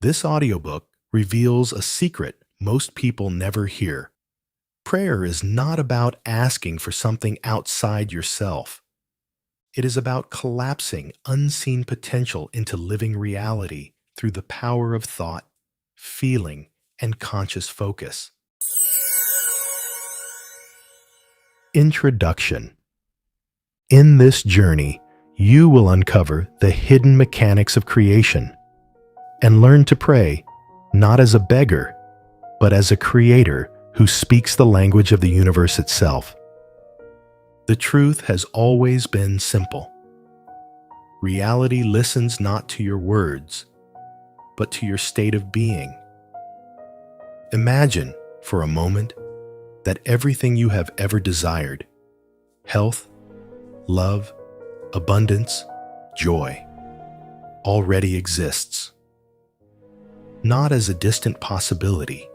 This audiobook reveals a secret most people never hear. Prayer is not about asking for something outside yourself. It is about collapsing unseen potential into living reality through the power of thought, feeling, and conscious focus. Introduction. In this journey, you will uncover the hidden mechanics of creation and learn to pray not as a beggar, but as a creator who speaks the language of the universe itself. The truth has always been simple. Reality listens not to your words, but to your state of being. Imagine, for a moment, that everything you have ever desired, health, love, abundance, joy, already exists. Not as a distant possibility,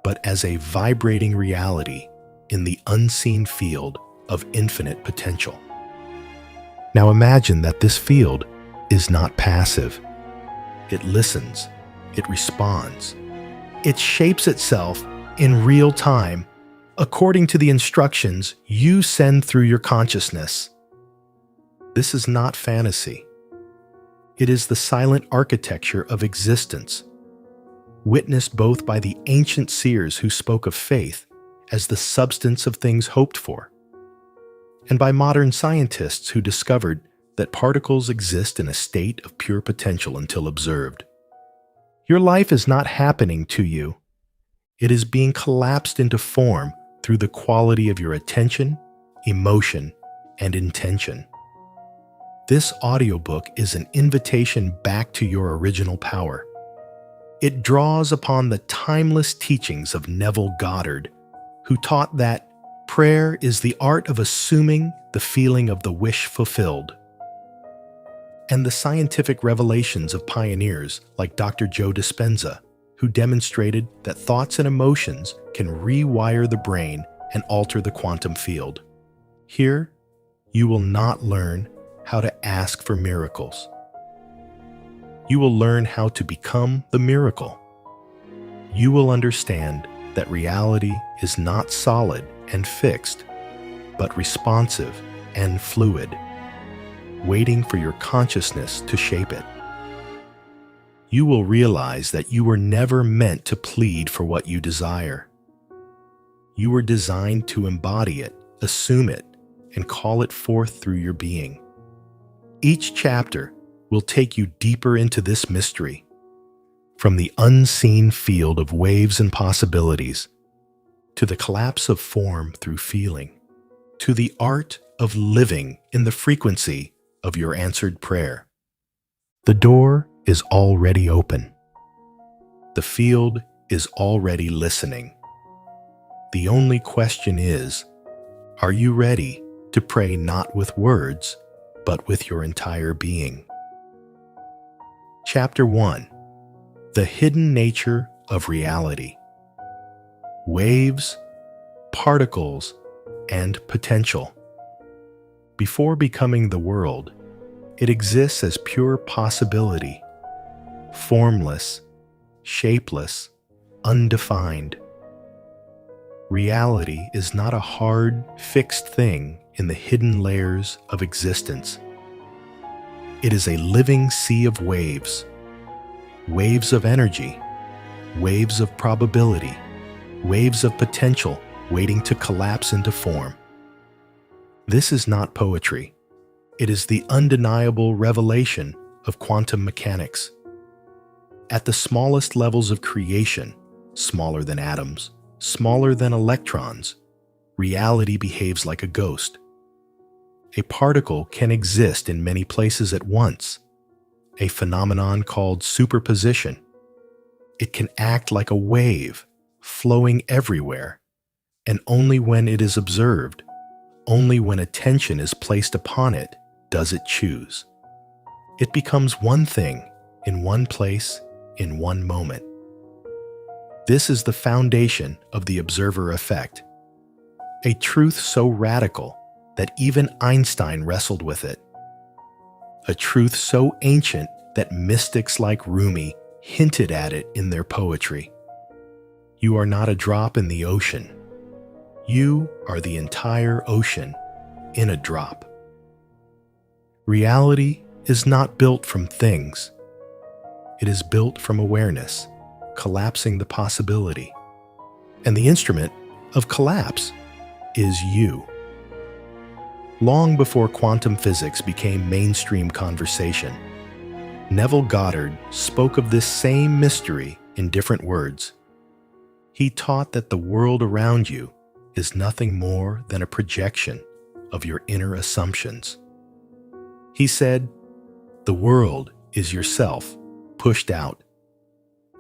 but as a vibrating reality in the unseen field of infinite potential. Now imagine that this field is not passive. It listens, it responds, it shapes itself in real time according to the instructions you send through your consciousness. This is not fantasy. It is the silent architecture of existence, witnessed both by the ancient seers who spoke of faith as the substance of things hoped for, and by modern scientists who discovered that particles exist in a state of pure potential until observed. Your life is not happening to you. It is being collapsed into form through the quality of your attention, emotion, and intention. This audiobook is an invitation back to your original power. It draws upon the timeless teachings of Neville Goddard, who taught that prayer is the art of assuming the feeling of the wish fulfilled, and the scientific revelations of pioneers like Dr. Joe Dispenza, who demonstrated that thoughts and emotions can rewire the brain and alter the quantum field. Here, you will not learn how to ask for miracles. You will learn how to become the miracle. You will understand that reality is not solid and fixed, but responsive and fluid, waiting for your consciousness to shape it. You will realize that you were never meant to plead for what you desire. You were designed to embody it, assume it, and call it forth through your being. Each chapter will take you deeper into this mystery, from the unseen field of waves and possibilities, to the collapse of form through feeling, to the art of living in the frequency of your answered prayer. The door is already open. The field is already listening. The only question is, are you ready to pray not with words, but with your entire being? Chapter 1. The Hidden Nature of Reality. Waves, particles, and potential. Before becoming the world, it exists as pure possibility, formless, shapeless, undefined. Reality is not a hard, fixed thing in the hidden layers of existence. It is a living sea of waves, waves of energy, waves of probability, waves of potential waiting to collapse into form. This is not poetry. It is the undeniable revelation of quantum mechanics. At the smallest levels of creation, smaller than atoms, smaller than electrons, reality behaves like a ghost. A particle can exist in many places at once, a phenomenon called superposition. It can act like a wave, flowing everywhere, and only when it is observed, only when attention is placed upon it, does it choose. It becomes one thing, in one place, in one moment. This is the foundation of the observer effect, a truth so radical that even Einstein wrestled with it, a truth so ancient that mystics like Rumi hinted at it in their poetry. You are not a drop in the ocean. You are the entire ocean in a drop. Reality is not built from things. It is built from awareness, collapsing the possibility. And the instrument of collapse is you. Long before quantum physics became mainstream conversation, Neville Goddard spoke of this same mystery in different words. He taught that the world around you is nothing more than a projection of your inner assumptions. He said, "The world is yourself pushed out.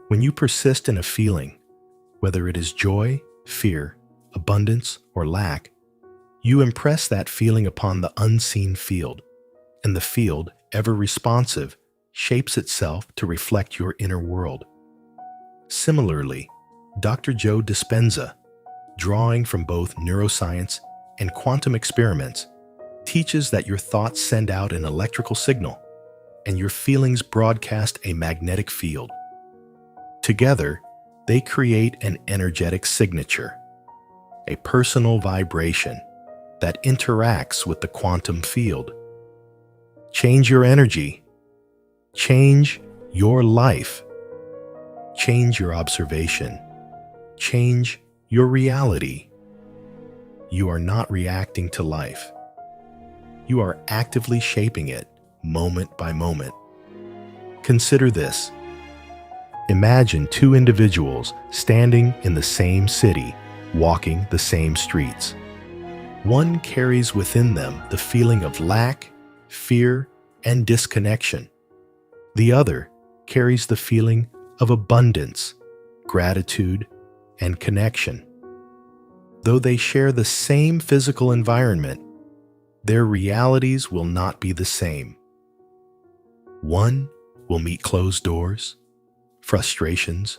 When you persist in a feeling, whether it is joy, fear, abundance, or lack, you impress that feeling upon the unseen field, and the field, ever responsive, shapes itself to reflect your inner world." Similarly, Dr. Joe Dispenza, drawing from both neuroscience and quantum experiments, teaches that your thoughts send out an electrical signal, and your feelings broadcast a magnetic field. Together, they create an energetic signature, a personal vibration that interacts with the quantum field. Change your energy. Change your life. Change your observation. Change your reality. You are not reacting to life. You are actively shaping it moment by moment. Consider this. Imagine two individuals standing in the same city, walking the same streets. One carries within them the feeling of lack, fear, and disconnection. The other carries the feeling of abundance, gratitude, and connection. Though they share the same physical environment, their realities will not be the same. One will meet closed doors, frustrations,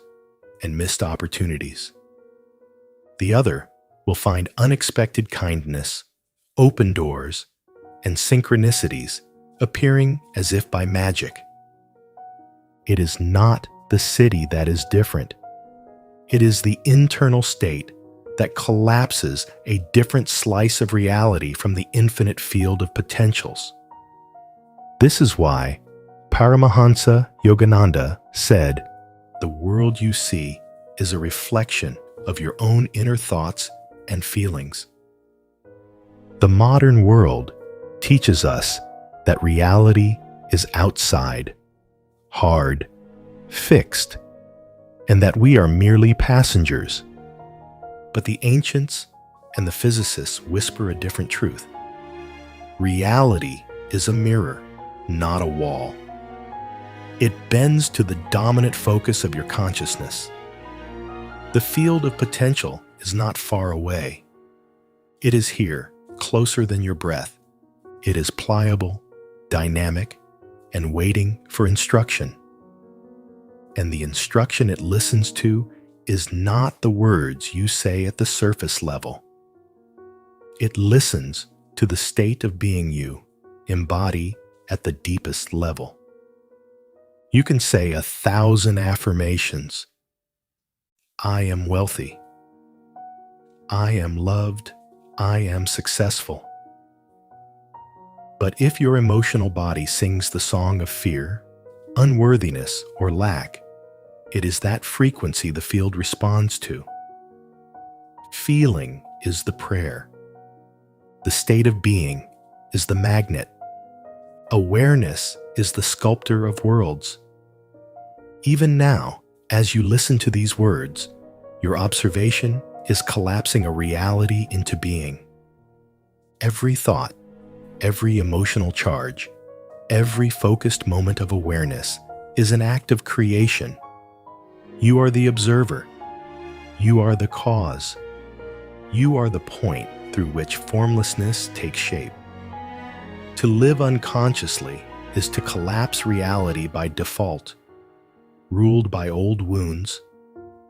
and missed opportunities. The other will find unexpected kindness, open doors, and synchronicities appearing as if by magic. It is not the city that is different. It is the internal state that collapses a different slice of reality from the infinite field of potentials. This is why Paramahansa Yogananda said, "The world you see is a reflection of your own inner thoughts and feelings." The modern world teaches us that reality is outside, hard, fixed, and that we are merely passengers. But the ancients and the physicists whisper a different truth. Reality is a mirror, not a wall. It bends to the dominant focus of your consciousness. The field of potential is not far away. It is here, closer than your breath. It is pliable, dynamic, and waiting for instruction. And the instruction it listens to is not the words you say at the surface level. It listens to the state of being you embody at the deepest level. You can say 1,000 affirmations. I am wealthy. I am loved. I am successful. But if your emotional body sings the song of fear, unworthiness, or lack, it is that frequency the field responds to. Feeling is the prayer. The state of being is the magnet. Awareness is the sculptor of worlds. Even now, as you listen to these words, your observation is collapsing a reality into being. Every thought, every emotional charge, every focused moment of awareness is an act of creation. You are the observer. You are the cause. You are the point through which formlessness takes shape. To live unconsciously is to collapse reality by default, ruled by old wounds,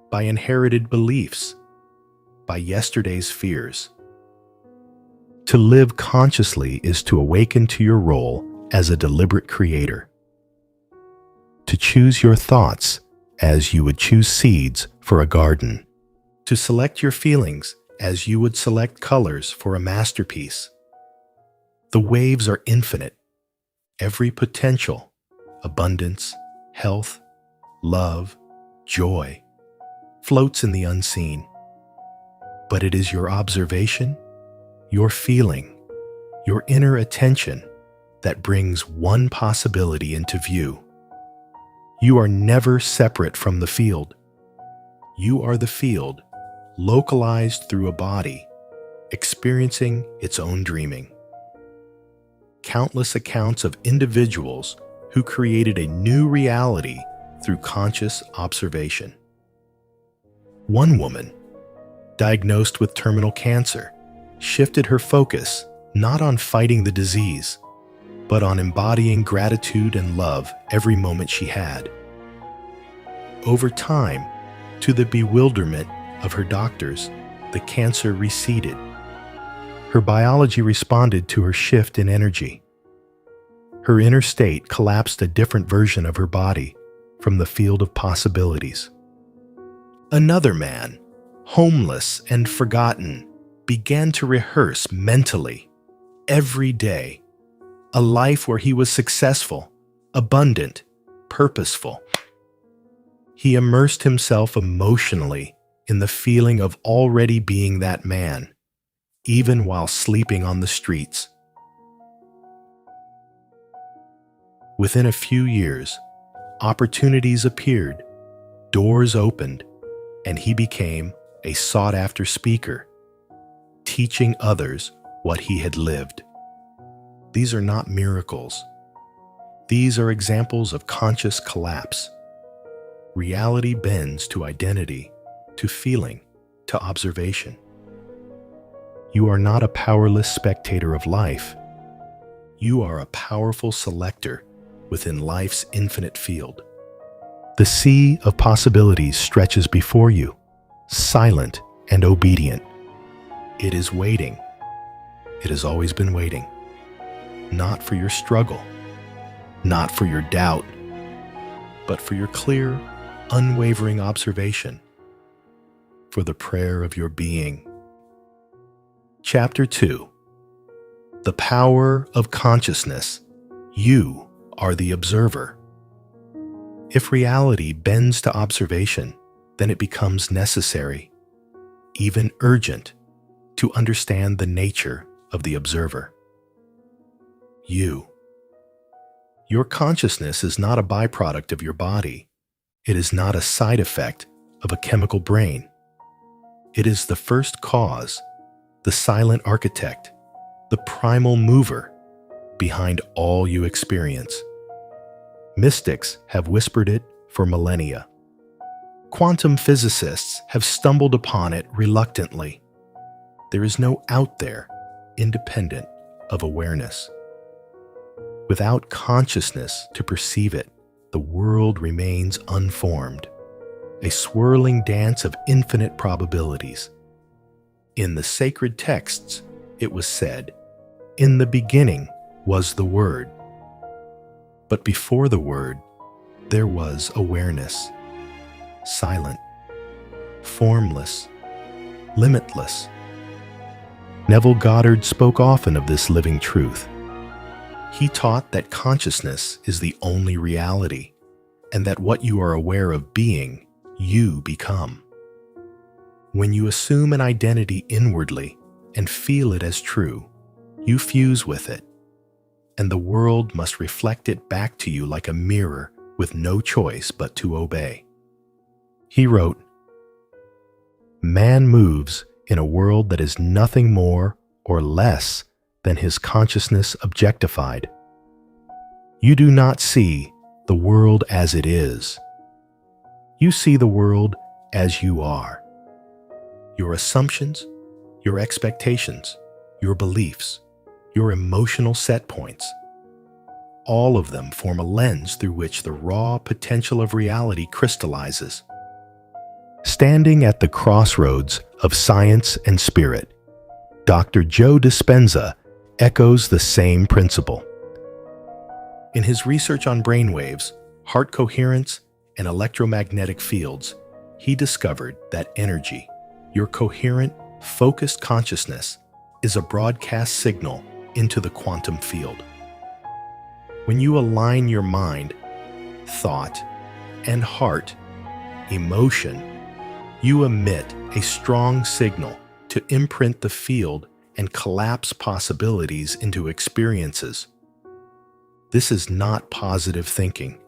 by inherited beliefs, by yesterday's fears. To live consciously is to awaken to your role as a deliberate creator. To choose your thoughts as you would choose seeds for a garden, to select your feelings as you would select colors for a masterpiece. The waves are infinite. Every potential, abundance, health, love, joy, floats in the unseen. But it is your observation, your feeling, your inner attention that brings one possibility into view. You are never separate from the field. You are the field, localized through a body, experiencing its own dreaming. Countless accounts of individuals who created a new reality through conscious observation. One woman, diagnosed with terminal cancer, shifted her focus not on fighting the disease, but on embodying gratitude and love every moment she had. Over time, to the bewilderment of her doctors, the cancer receded. Her biology responded to her shift in energy. Her inner state collapsed a different version of her body from the field of possibilities. Another man, homeless and forgotten, began to rehearse mentally, every day, a life where he was successful, abundant, purposeful. He immersed himself emotionally in the feeling of already being that man, even while sleeping on the streets. Within a few years, opportunities appeared, doors opened, and he became a sought-after speaker, teaching others what he had lived. These are not miracles. These are examples of conscious collapse. Reality bends to identity, to feeling, to observation. You are not a powerless spectator of life. You are a powerful selector within life's infinite field. The sea of possibilities stretches before you, silent and obedient. It is waiting. It has always been waiting. Not for your struggle, not for your doubt, but for your clear, unwavering observation, for the prayer of your being. Chapter 2. The power of consciousness. You are the observer. If reality bends to observation, then it becomes necessary, even urgent, to understand the nature of the observer. You. Your consciousness is not a byproduct of your body. It is not a side effect of a chemical brain. It is the first cause, the silent architect, the primal mover behind all you experience. Mystics have whispered it for millennia. Quantum physicists have stumbled upon it reluctantly. There is no out there independent of awareness. Without consciousness to perceive it, the world remains unformed, a swirling dance of infinite probabilities. In the sacred texts, it was said, "In the beginning was the Word." But before the Word, there was awareness, silent, formless, limitless. Neville Goddard spoke often of this living truth. He taught that consciousness is the only reality, and that what you are aware of being, you become. When you assume an identity inwardly and feel it as true, you fuse with it, and the world must reflect it back to you like a mirror with no choice but to obey. He wrote, "Man moves in a world that is nothing more or less than his consciousness objectified. You do not see the world as it is. You see the world as you are. Your assumptions, your expectations, your beliefs, your emotional set points, all of them form a lens through which the raw potential of reality crystallizes. Standing at the crossroads of science and spirit, Dr. Joe Dispenza echoes the same principle. In his research on brainwaves, heart coherence, and electromagnetic fields, he discovered that energy, your coherent, focused consciousness, is a broadcast signal into the quantum field. When you align your mind, thought, and heart, emotion, you emit a strong signal to imprint the field and collapse possibilities into experiences. This is not positive thinking.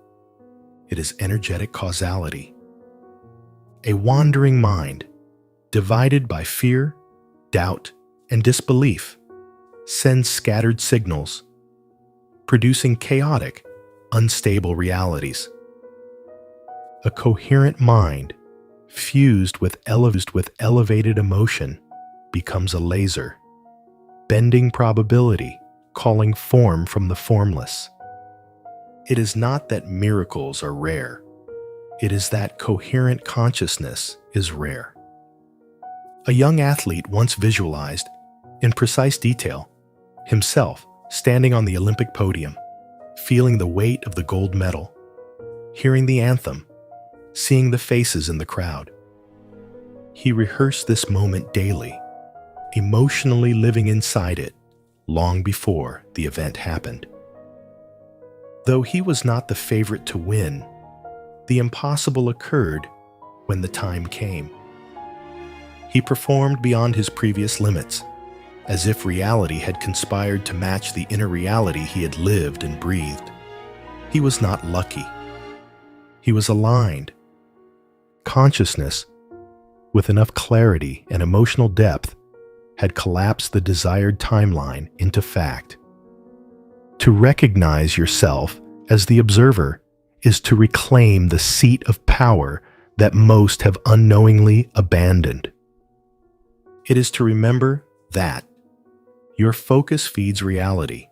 It is energetic causality. A wandering mind, divided by fear, doubt, and disbelief, sends scattered signals, producing chaotic, unstable realities. A coherent mind, fused with elevated emotion, becomes a laser, bending probability, calling form from the formless. It is not that miracles are rare. It is that coherent consciousness is rare. A young athlete once visualized, in precise detail, himself standing on the Olympic podium, feeling the weight of the gold medal, hearing the anthem, seeing the faces in the crowd. He rehearsed this moment daily, emotionally living inside it long before the event happened. Though he was not the favorite to win, the impossible occurred when the time came. He performed beyond his previous limits, as if reality had conspired to match the inner reality he had lived and breathed. He was not lucky. He was aligned. Consciousness, with enough clarity and emotional depth, had collapsed the desired timeline into fact. To recognize yourself as the observer is to reclaim the seat of power that most have unknowingly abandoned. It is to remember that your focus feeds reality.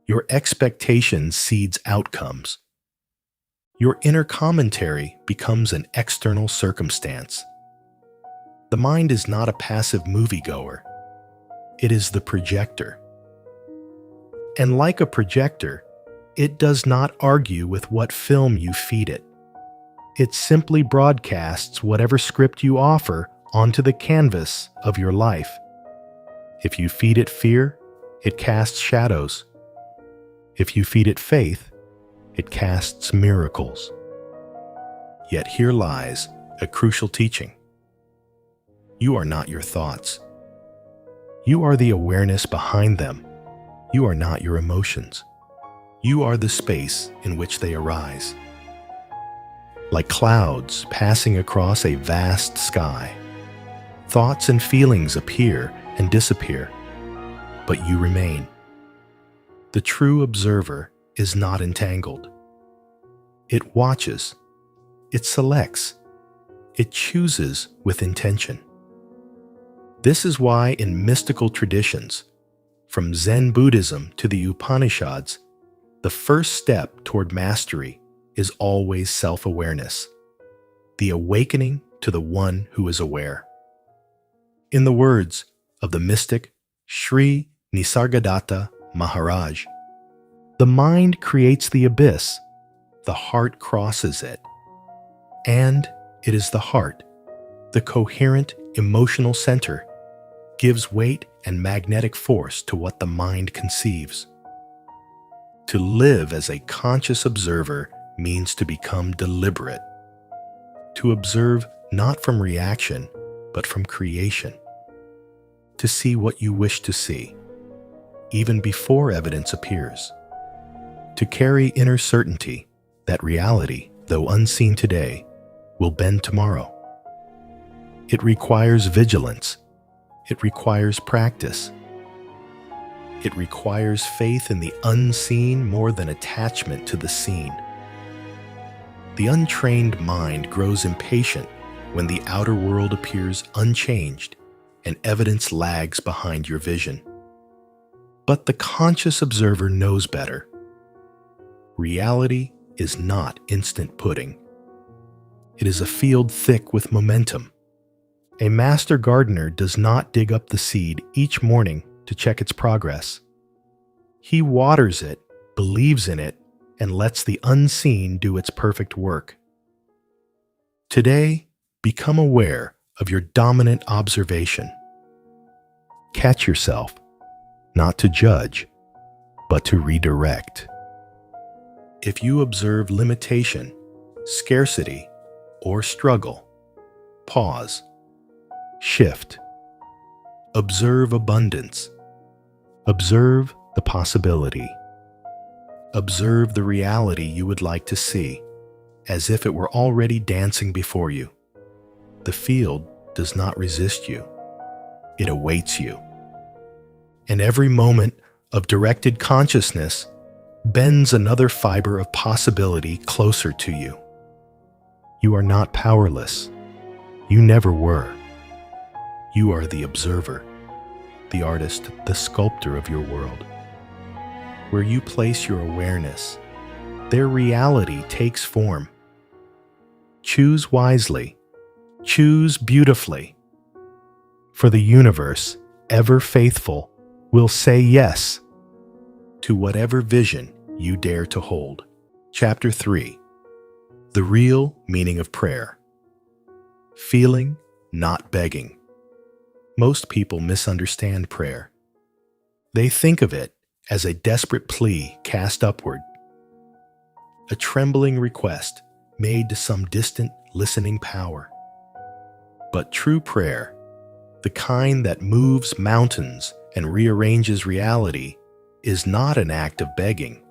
Your expectation seeds outcomes. Your inner commentary becomes an external circumstance. The mind is not a passive moviegoer. It is the projector. And like a projector, it does not argue with what film you feed it. It simply broadcasts whatever script you offer onto the canvas of your life. If you feed it fear, it casts shadows. If you feed it faith, it casts miracles. Yet here lies a crucial teaching. You are not your thoughts. You are the awareness behind them. You are not your emotions. You are the space in which they arise. Like clouds passing across a vast sky, thoughts and feelings appear and disappear, but you remain. The true observer is not entangled. It watches, it selects, it chooses with intention. This is why in mystical traditions, from Zen Buddhism to the Upanishads, the first step toward mastery is always self-awareness, the awakening to the one who is aware. In the words of the mystic Sri Nisargadatta Maharaj, the mind creates the abyss, the heart crosses it, and it is the heart, the coherent emotional center, gives weight and magnetic force to what the mind conceives. To live as a conscious observer means to become deliberate, to observe not from reaction, but from creation, to see what you wish to see, even before evidence appears, to carry inner certainty that reality, though unseen today, will bend tomorrow. It requires vigilance. It requires practice. It requires faith in the unseen more than attachment to the seen. The untrained mind grows impatient when the outer world appears unchanged and evidence lags behind your vision. But the conscious observer knows better. Reality is not instant pudding. It is a field thick with momentum. A master gardener does not dig up the seed each morning to check its progress. He waters it, believes in it, and lets the unseen do its perfect work. Today, become aware of your dominant observation. Catch yourself, not to judge, but to redirect. If you observe limitation, scarcity, or struggle, pause, shift. Observe abundance. Observe the possibility. Observe the reality you would like to see, as if it were already dancing before you. The field does not resist you. It awaits you. And every moment of directed consciousness bends another fiber of possibility closer to you. You are not powerless. You never were. You are the observer, the artist, the sculptor of your world. Where you place your awareness, their reality takes form. Choose wisely. Choose beautifully. For the universe, ever faithful, will say yes to whatever vision you dare to hold. Chapter 3. The real meaning of prayer. Feeling, not begging. Most people misunderstand prayer. They think of it as a desperate plea cast upward, a trembling request made to some distant listening power. But true prayer, the kind that moves mountains and rearranges reality, is not an act of begging.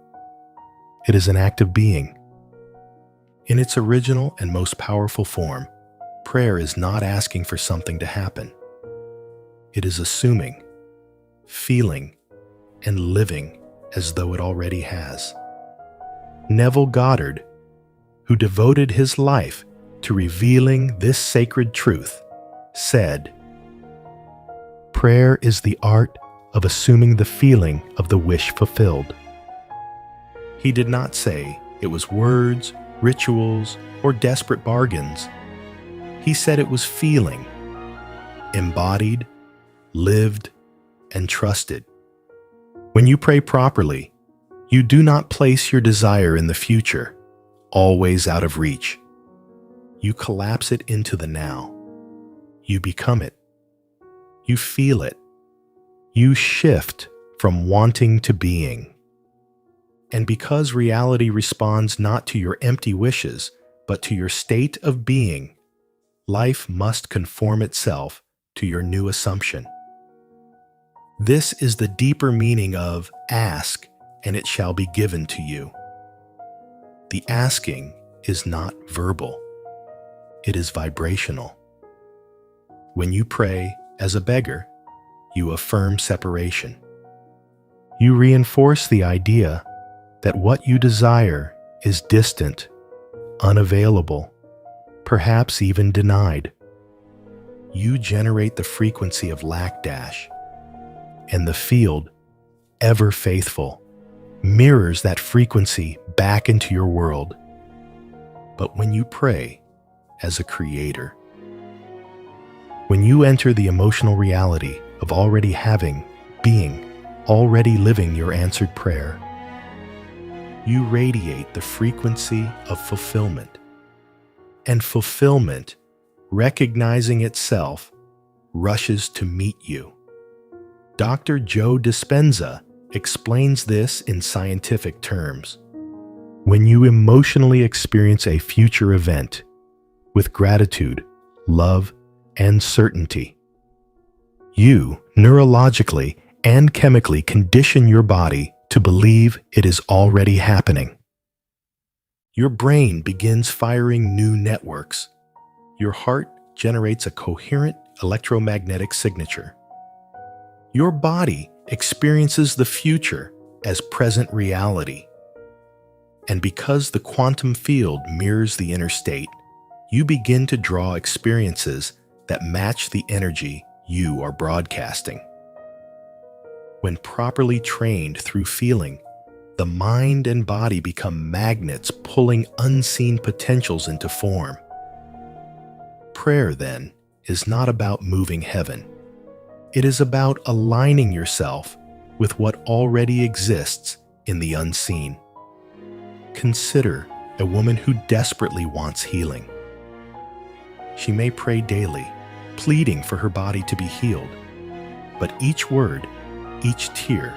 It is an act of being. In its original and most powerful form, prayer is not asking for something to happen. It is assuming, feeling, and living as though it already has. Neville Goddard, who devoted his life to revealing this sacred truth, said, "Prayer is the art of assuming the feeling of the wish fulfilled." He did not say it was words, rituals, or desperate bargains. He said it was feeling, embodied, lived, and trusted. When you pray properly, you do not place your desire in the future, always out of reach. You collapse it into the now. You become it. You feel it. You shift from wanting to being. And because reality responds not to your empty wishes, but to your state of being, life must conform itself to your new assumption. This is the deeper meaning of ask, and it shall be given to you. The asking is not verbal. It is vibrational. When you pray as a beggar, you affirm separation. You reinforce the idea that what you desire is distant, unavailable, perhaps even denied. You generate the frequency of lack-dash, and the field, ever faithful, mirrors that frequency back into your world. But when you pray as a creator, when you enter the emotional reality of already having, being, already living your answered prayer, you radiate the frequency of fulfillment. And fulfillment, recognizing itself, rushes to meet you. Dr. Joe Dispenza explains this in scientific terms. When you emotionally experience a future event with gratitude, love, and certainty, you neurologically and chemically condition your body to believe it is already happening. Your brain begins firing new networks. Your heart generates a coherent electromagnetic signature. Your body experiences the future as present reality. And because the quantum field mirrors the inner state, you begin to draw experiences that match the energy you are broadcasting. When properly trained through feeling, the mind and body become magnets pulling unseen potentials into form. Prayer, then, is not about moving heaven. It is about aligning yourself with what already exists in the unseen. Consider a woman who desperately wants healing. She may pray daily, pleading for her body to be healed. But each word, each tear,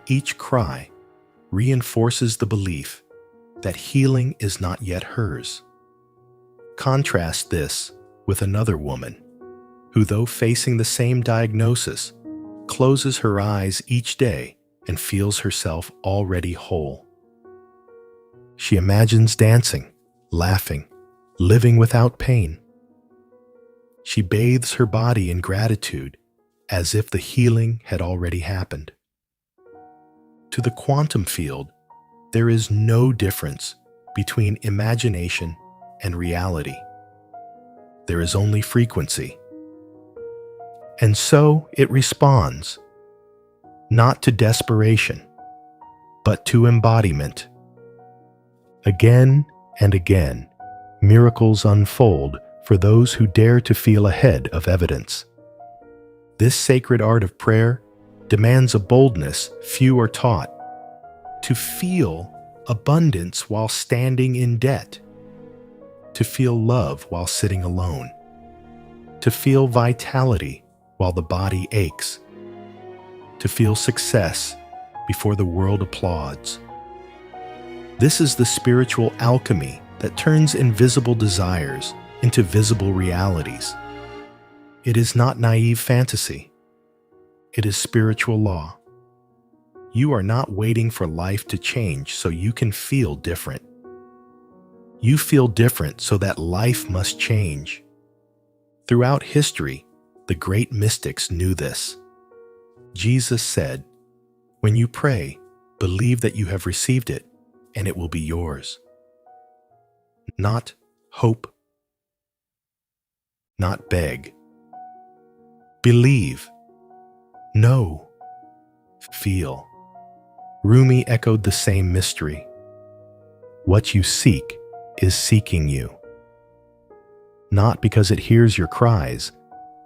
each cry reinforces the belief that healing is not yet hers. Contrast this with another woman who, though facing the same diagnosis, closes her eyes each day and feels herself already whole. She imagines dancing, laughing, living without pain. She bathes her body in gratitude as if the healing had already happened. To the quantum field, there is no difference between imagination and reality. There is only frequency. And so it responds, not to desperation, but to embodiment. Again and again, miracles unfold for those who dare to feel ahead of evidence. This sacred art of prayer demands a boldness few are taught, to feel abundance while standing in debt, to feel love while sitting alone, to feel vitality while the body aches, to feel success before the world applauds. This is the spiritual alchemy that turns invisible desires into visible realities. It is not naive fantasy. It is spiritual law. You are not waiting for life to change so you can feel different. You feel different so that life must change. Throughout history, the great mystics knew this. Jesus said, "When you pray, believe that you have received it, and it will be yours." Not hope, not beg. Believe. Know. Feel. Rumi echoed the same mystery. What you seek is seeking you. Not because it hears your cries,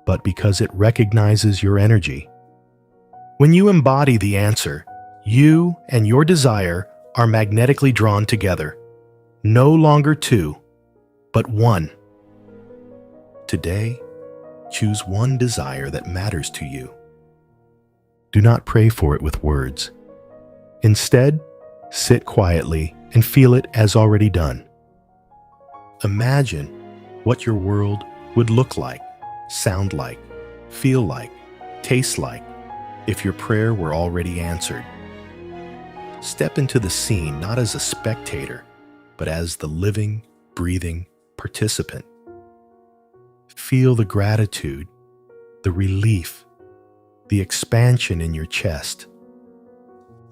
but because it recognizes your energy. When you embody the answer, you and your desire are magnetically drawn together, no longer two, but one. Today, choose one desire that matters to you. Do not pray for it with words. Instead, sit quietly and feel it as already done. Imagine what your world would look like, sound like, feel like, taste like, if your prayer were already answered. Step into the scene not as a spectator, but as the living, breathing participant. Feel the gratitude, the relief, the expansion in your chest.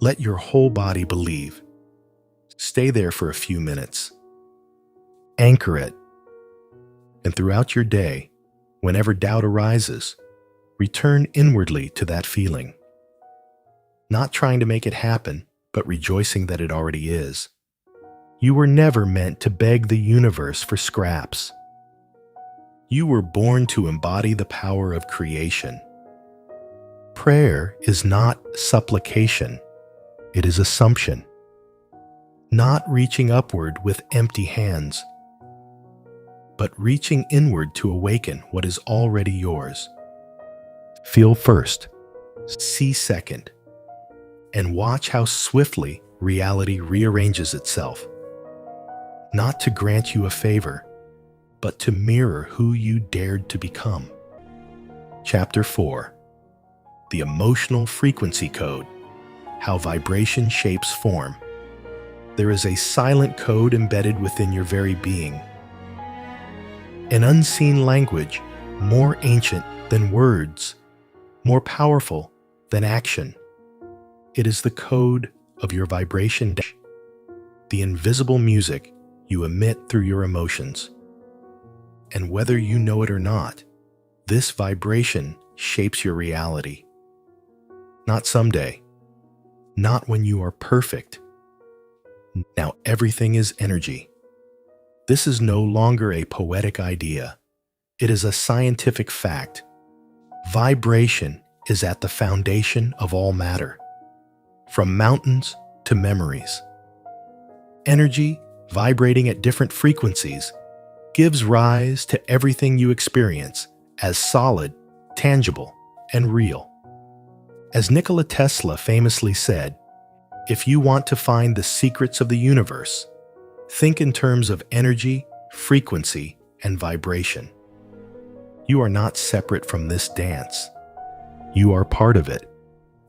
Let your whole body believe. Stay there for a few minutes. Anchor it. And throughout your day, whenever doubt arises, return inwardly to that feeling. Not trying to make it happen, but rejoicing that it already is. You were never meant to beg the universe for scraps. You were born to embody the power of creation. Prayer is not supplication, it is assumption. Not reaching upward with empty hands, but reaching inward to awaken what is already yours. Feel first, see second, and watch how swiftly reality rearranges itself. Not to grant you a favor, but to mirror who you dared to become. Chapter 4. The Emotional Frequency Code. How Vibration Shapes Form. There is a silent code embedded within your very being. An unseen language, more ancient than words, more powerful than action. It is the code of your vibration, the invisible music you emit through your emotions. And whether you know it or not, this vibration shapes your reality. Not someday, not when you are perfect. Now everything is energy. This is no longer a poetic idea. It is a scientific fact. Vibration is at the foundation of all matter, from mountains to memories. Energy vibrating at different frequencies gives rise to everything you experience as solid, tangible, and real. As Nikola Tesla famously said, if you want to find the secrets of the universe, think in terms of energy, frequency, and vibration. You are not separate from this dance. You are part of it,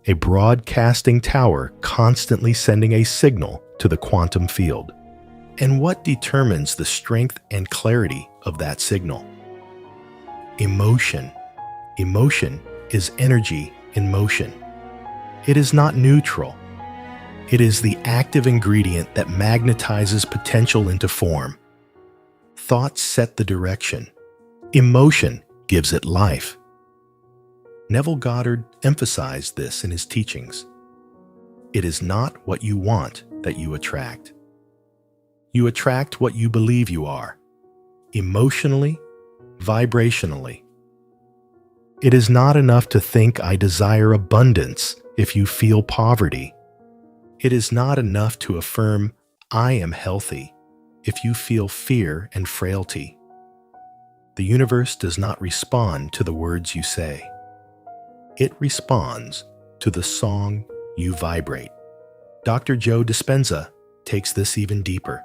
a broadcasting tower constantly sending a signal to the quantum field. And what determines the strength and clarity of that signal? Emotion. Emotion is energy in motion. It is not neutral. It is the active ingredient that magnetizes potential into form. Thoughts set the direction. Emotion gives it life. Neville Goddard emphasized this in his teachings. It is not what you want that you attract. You attract what you believe you are, emotionally, vibrationally. It is not enough to think I desire abundance if you feel poverty. It is not enough to affirm I am healthy if you feel fear and frailty. The universe does not respond to the words you say. It responds to the song you vibrate. Dr. Joe Dispenza takes this even deeper.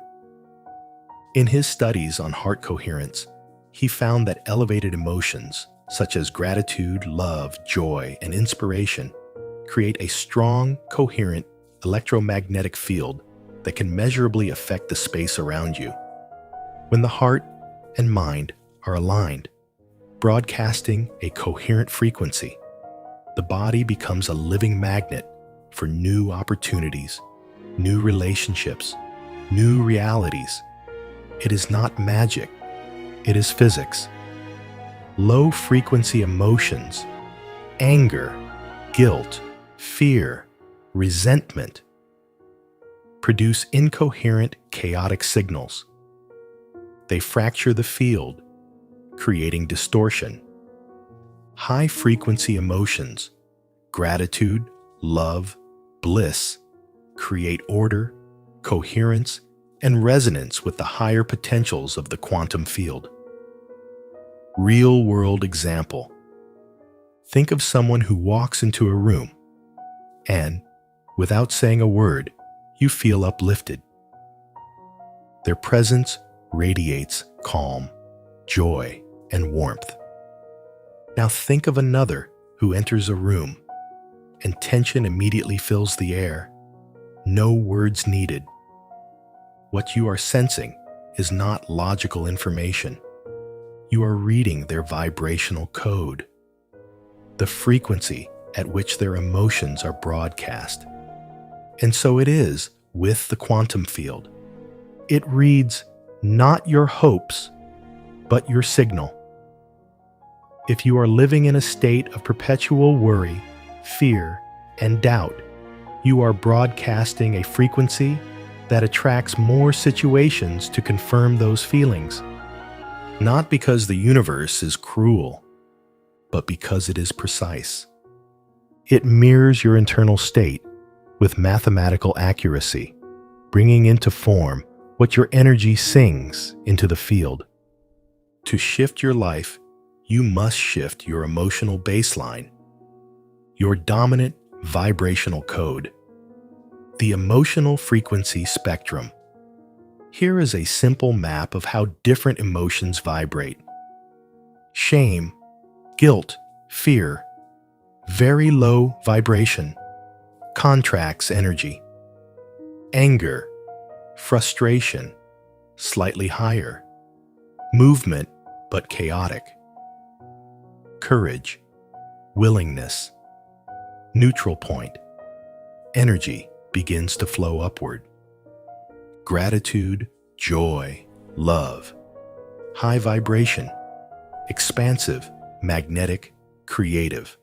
In his studies on heart coherence, he found that elevated emotions, such as gratitude, love, joy, and inspiration, create a strong, coherent electromagnetic field that can measurably affect the space around you. When the heart and mind are aligned, broadcasting a coherent frequency, the body becomes a living magnet for new opportunities, new relationships, new realities. It is not magic, it is physics. Low-frequency emotions, anger, guilt, fear, resentment, produce incoherent, chaotic signals. They fracture the field, creating distortion. High-frequency emotions, gratitude, love, bliss, create order, coherence, and resonance with the higher potentials of the quantum field. Real-world example. Think of someone who walks into a room and, without saying a word, you feel uplifted. Their presence radiates calm, joy, and warmth. Now think of another who enters a room and tension immediately fills the air. No words needed. What you are sensing is not logical information. You are reading their vibrational code, the frequency at which their emotions are broadcast. And so it is with the quantum field. It reads not your hopes, but your signal. If you are living in a state of perpetual worry, fear, and doubt, you are broadcasting a frequency that attracts more situations to confirm those feelings. Not because the universe is cruel, but because it is precise. It mirrors your internal state with mathematical accuracy, bringing into form what your energy sings into the field. To shift your life, you must shift your emotional baseline, your dominant vibrational code, the emotional frequency spectrum. Here is a simple map of how different emotions vibrate. Shame, guilt, fear, very low vibration, contracts energy. Anger, frustration, slightly higher. Movement, but chaotic. Courage, willingness, neutral point. Energy begins to flow upward. Gratitude, joy, love. High vibration, expansive, magnetic, creative.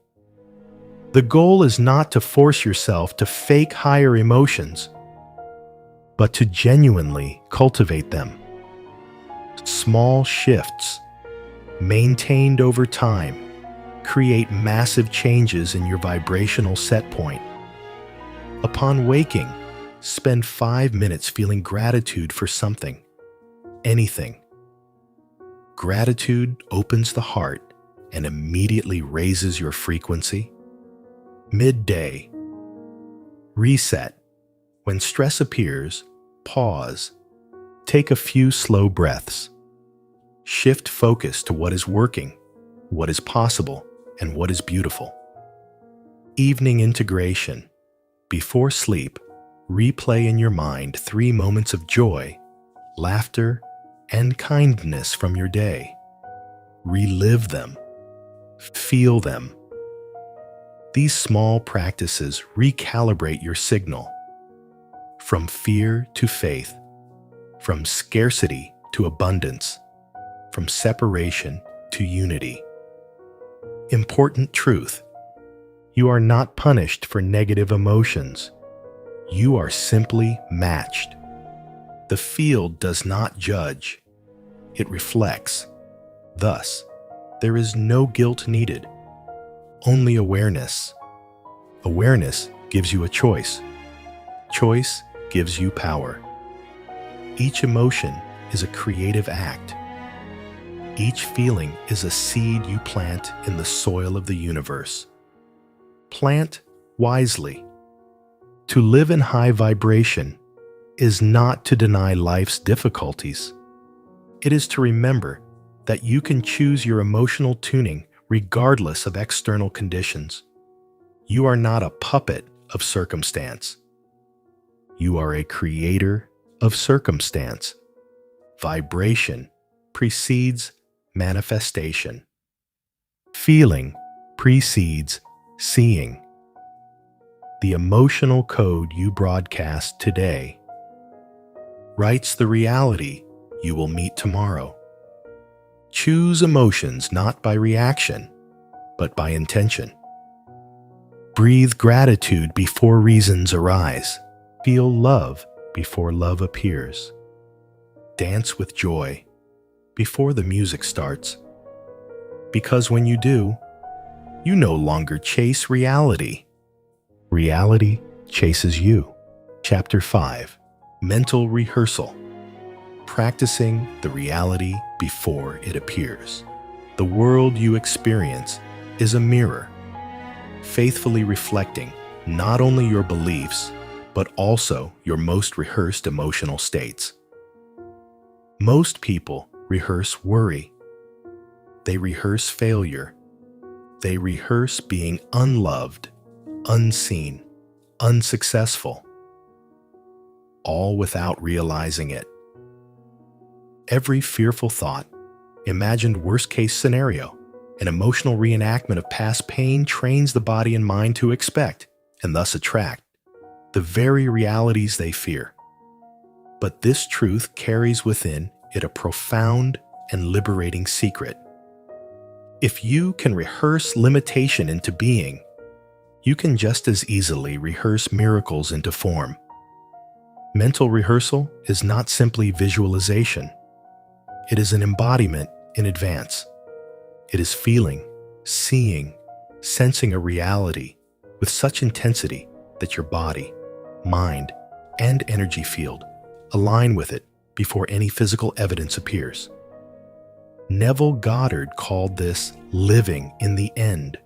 The goal is not to force yourself to fake higher emotions, but to genuinely cultivate them. Small shifts, maintained over time, create massive changes in your vibrational set point. Upon waking, spend 5 minutes feeling gratitude for something, anything. Gratitude opens the heart and immediately raises your frequency. Midday. Reset. When stress appears, pause. Take a few slow breaths. Shift focus to what is working, what is possible, and what is beautiful. Evening integration. Before sleep, replay in your mind 3 moments of joy, laughter, and kindness from your day. Relive them. Feel them. These small practices recalibrate your signal. From fear to faith, from scarcity to abundance, from separation to unity. Important truth: you are not punished for negative emotions. You are simply matched. The field does not judge. It reflects. Thus, there is no guilt needed, only awareness. Awareness gives you a choice. Choice gives you power. Each emotion is a creative act. Each feeling is a seed you plant in the soil of the universe. Plant wisely. To live in high vibration is not to deny life's difficulties. It is to remember that you can choose your emotional tuning regardless of external conditions. You are not a puppet of circumstance. You are a creator of circumstance. Vibration precedes manifestation. Feeling precedes seeing. The emotional code you broadcast today writes the reality you will meet tomorrow. Choose emotions not by reaction, but by intention. Breathe gratitude before reasons arise. Feel love before love appears. Dance with joy before the music starts. Because when you do, you no longer chase reality. Reality chases you. Chapter 5. Mental Rehearsal. Practicing the reality before it appears. The world you experience is a mirror, faithfully reflecting not only your beliefs, but also your most rehearsed emotional states. Most people rehearse worry. They rehearse failure. They rehearse being unloved, unseen, unsuccessful, all without realizing it. Every fearful thought, imagined worst-case scenario, an emotional reenactment of past pain trains the body and mind to expect, and thus attract, the very realities they fear. But this truth carries within it a profound and liberating secret. If you can rehearse limitation into being, you can just as easily rehearse miracles into form. Mental rehearsal is not simply visualization. It is an embodiment in advance. It is feeling, seeing, sensing a reality with such intensity that your body, mind, and energy field align with it before any physical evidence appears. Neville Goddard called this living in the end.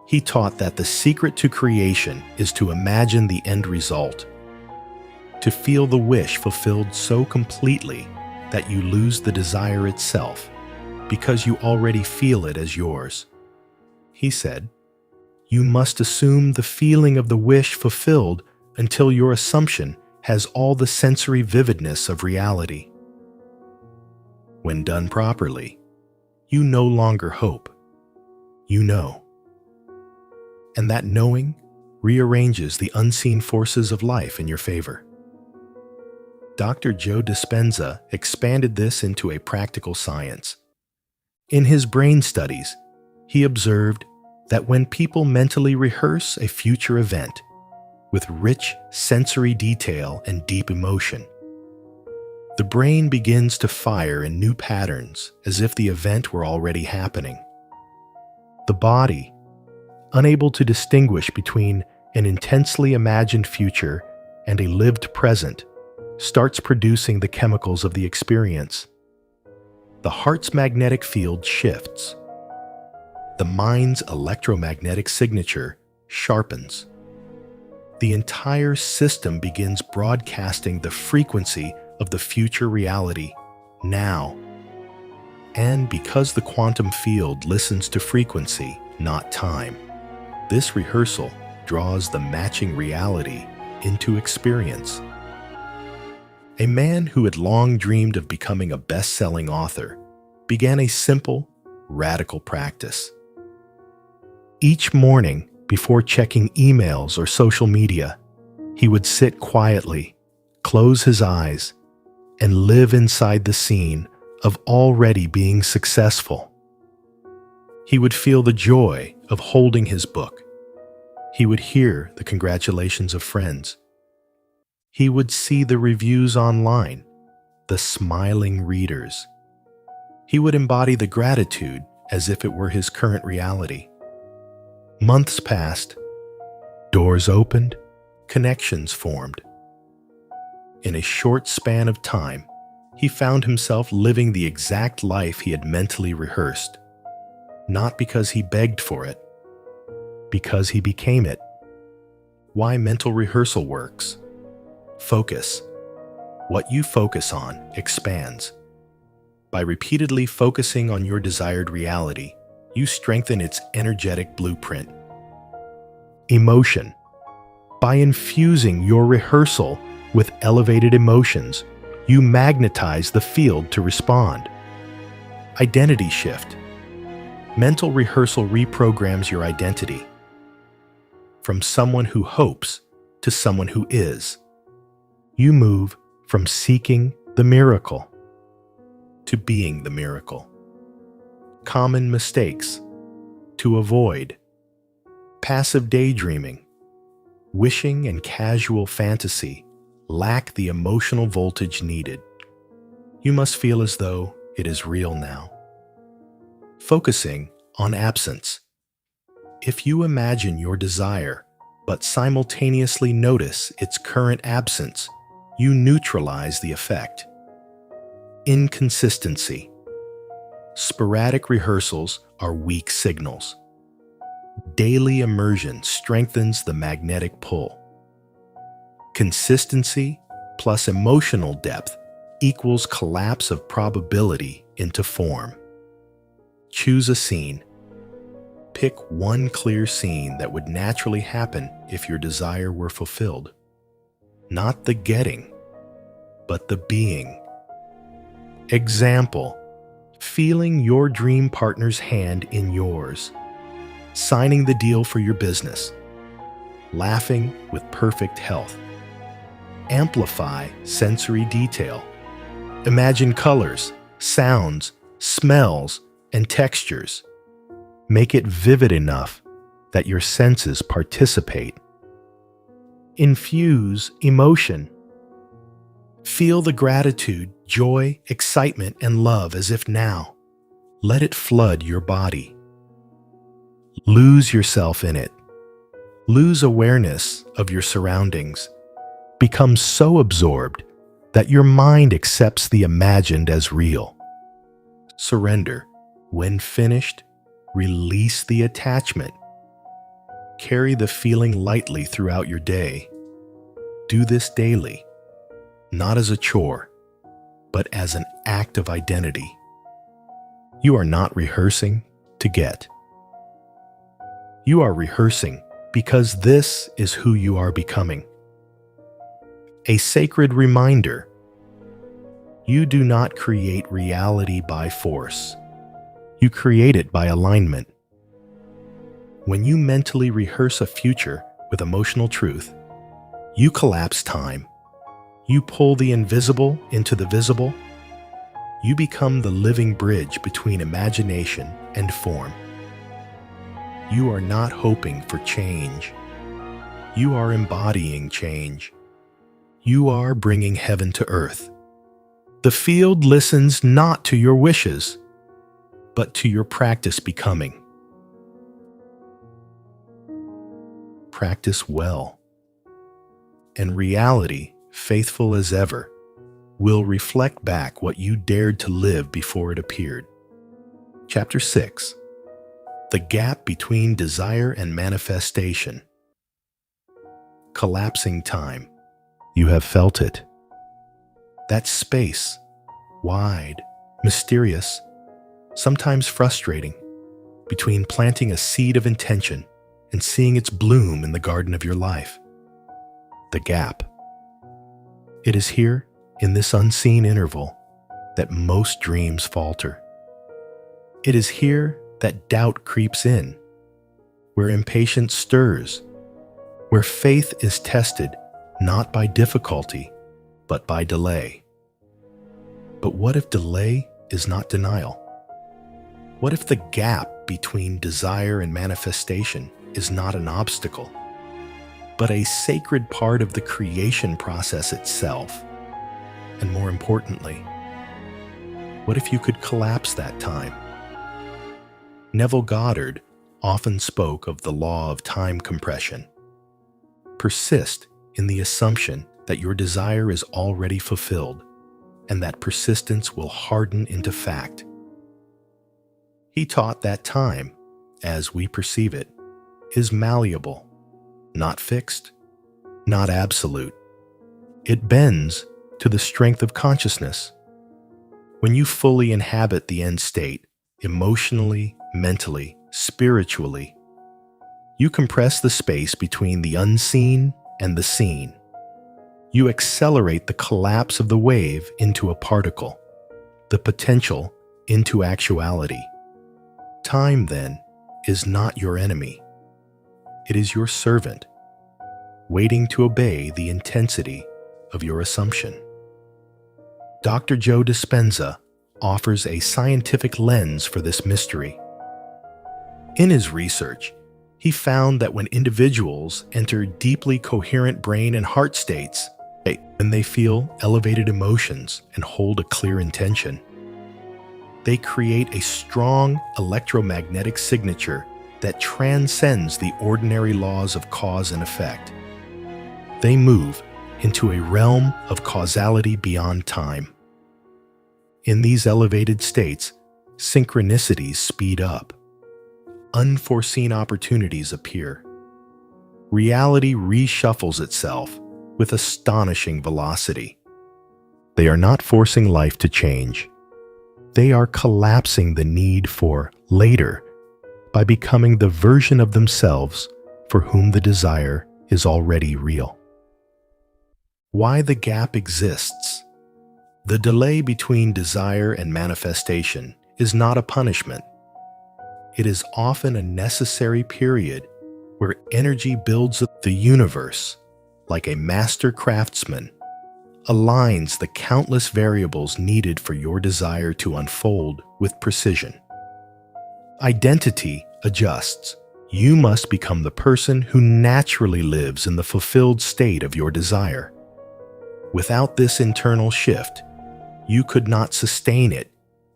He taught that the secret to creation is to imagine the end result, to feel the wish fulfilled so completely that you lose the desire itself because you already feel it as yours. He said, "You must assume the feeling of the wish fulfilled until your assumption has all the sensory vividness of reality." When done properly, you no longer hope. You know. And that knowing rearranges the unseen forces of life in your favor. Dr. Joe Dispenza expanded this into a practical science. In his brain studies, he observed that when people mentally rehearse a future event with rich sensory detail and deep emotion, the brain begins to fire in new patterns as if the event were already happening. The body, unable to distinguish between an intensely imagined future and a lived present, starts producing the chemicals of the experience. the heart's magnetic field shifts. The mind's electromagnetic signature sharpens. The entire system begins broadcasting the frequency of the future reality now. And because the quantum field listens to frequency, not time, this rehearsal draws the matching reality into experience. A man who had long dreamed of becoming a best-selling author began a simple, radical practice. Each morning, before checking emails or social media, he would sit quietly, close his eyes, and live inside the scene of already being successful. He would feel the joy of holding his book. He would hear the congratulations of friends. He would see the reviews online, the smiling readers. He would embody the gratitude as if it were his current reality. Months passed, doors opened, connections formed. In a short span of time, he found himself living the exact life he had mentally rehearsed, not because he begged for it, because he became it. Why mental rehearsal works. Focus. What you focus on expands. By repeatedly focusing on your desired reality, you strengthen its energetic blueprint. Emotion. By infusing your rehearsal with elevated emotions, you magnetize the field to respond. Identity shift. Mental rehearsal reprograms your identity from someone who hopes to someone who is. You move from seeking the miracle to being the miracle. Common mistakes to avoid. Passive daydreaming, wishing, and casual fantasy lack the emotional voltage needed. You must feel as though it is real now. Focusing on absence. If you imagine your desire, but simultaneously notice its current absence, you neutralize the effect. Inconsistency. Sporadic rehearsals are weak signals. Daily immersion strengthens the magnetic pull. Consistency plus emotional depth equals collapse of probability into form. Choose a scene. Pick one clear scene that would naturally happen if your desire were fulfilled. Not the getting, but the being. Example: feeling your dream partner's hand in yours, signing the deal for your business, laughing with perfect health. Amplify sensory detail. Imagine colors, sounds, smells, and textures. Make it vivid enough that your senses participate. Infuse emotion. Feel the gratitude, joy, excitement, and love as if now. Let it flood your body. Lose yourself in it. Lose awareness of your surroundings. Become so absorbed that your mind accepts the imagined as real. Surrender. When finished, release the attachment. Carry the feeling lightly throughout your day. Do this daily, not as a chore, but as an act of identity. You are not rehearsing to get. You are rehearsing because this is who you are becoming. A sacred reminder: you do not create reality by force. You create it by alignment. When you mentally rehearse a future with emotional truth, you collapse time. You pull the invisible into the visible. You become the living bridge between imagination and form. You are not hoping for change. You are embodying change. You are bringing heaven to earth. The field listens not to your wishes, but to your practice becoming. Practice well, and reality, faithful as ever, will reflect back what you dared to live before it appeared. Chapter 6. The Gap Between Desire and Manifestation. Collapsing time. You have felt it. That space, wide, mysterious, sometimes frustrating, between planting a seed of intention and seeing its bloom in the garden of your life. The gap. It is here, in this unseen interval, that most dreams falter. It is here that doubt creeps in, where impatience stirs, where faith is tested not by difficulty, but by delay. But what if delay is not denial? What if the gap between desire and manifestation is not an obstacle, but a sacred part of the creation process itself? And more importantly, what if you could collapse that time? Neville Goddard often spoke of the law of time compression. Persist in the assumption that your desire is already fulfilled and that persistence will harden into fact. He taught that time, as we perceive it, is malleable, not fixed, not absolute. It bends to the strength of consciousness. When you fully inhabit the end state, emotionally, mentally, spiritually, you compress the space between the unseen and the seen. You accelerate the collapse of the wave into a particle, the potential into actuality. Time, then, is not your enemy. It is your servant, waiting to obey the intensity of your assumption. Dr. Joe Dispenza offers a scientific lens for this mystery. In his research, he found that when individuals enter deeply coherent brain and heart states, when they feel elevated emotions and hold a clear intention, they create a strong electromagnetic signature that transcends the ordinary laws of cause and effect. They move into a realm of causality beyond time. In these elevated states, synchronicities speed up. Unforeseen opportunities appear. Reality reshuffles itself with astonishing velocity. They are not forcing life to change. They are collapsing the need for later by becoming the version of themselves for whom the desire is already real. Why the gap exists. The delay between desire and manifestation is not a punishment. It is often a necessary period where energy builds up. The universe, like a master craftsman, aligns the countless variables needed for your desire to unfold with precision. Identity adjusts. You must become the person who naturally lives in the fulfilled state of your desire. Without this internal shift, you could not sustain it,